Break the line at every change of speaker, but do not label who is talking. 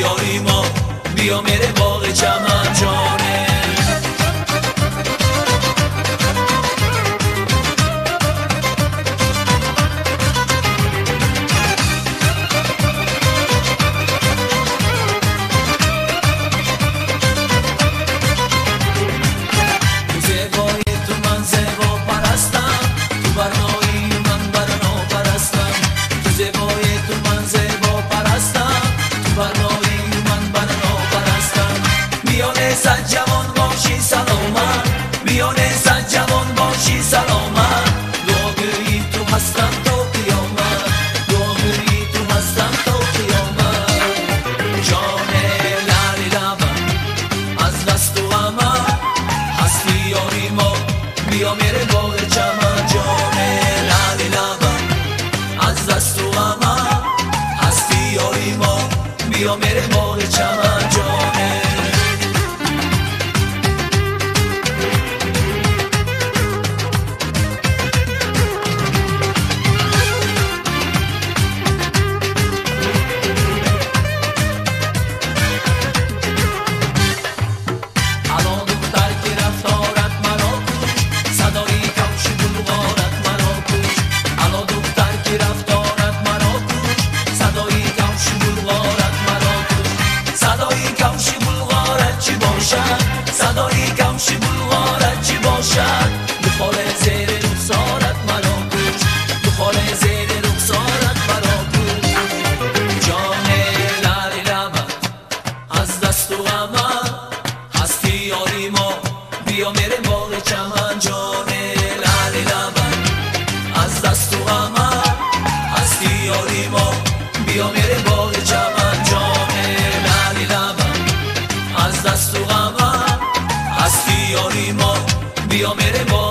یاریما بیا میره باغ چمن جانه صد جوان باشی سلامت میانه صد جوان باشی سلامت دعاگویی تو هستم تا قیامت دعاگویی تو هستم تا قیامت جان لعل لبم از دست و غمم هستی یاری ما بیا میره باغ چمن جان لعل لبم از دست و غمم هستی یاری ما بیا میره باغ چمن جانه صدای کمشی بلغارت چی باشد بخوره زیر رخسارت مرا کش بخوره زیر رخسارت مرا کش جان لعل لبت از دست و غمت هستی یاری ما بیا میره باغ چمن جان لعل لبت از دست و غمت هستی یاری ما بیا میره باغ چمن جان لعل لبت از دست و غمت هستی یاری ما بیا میره با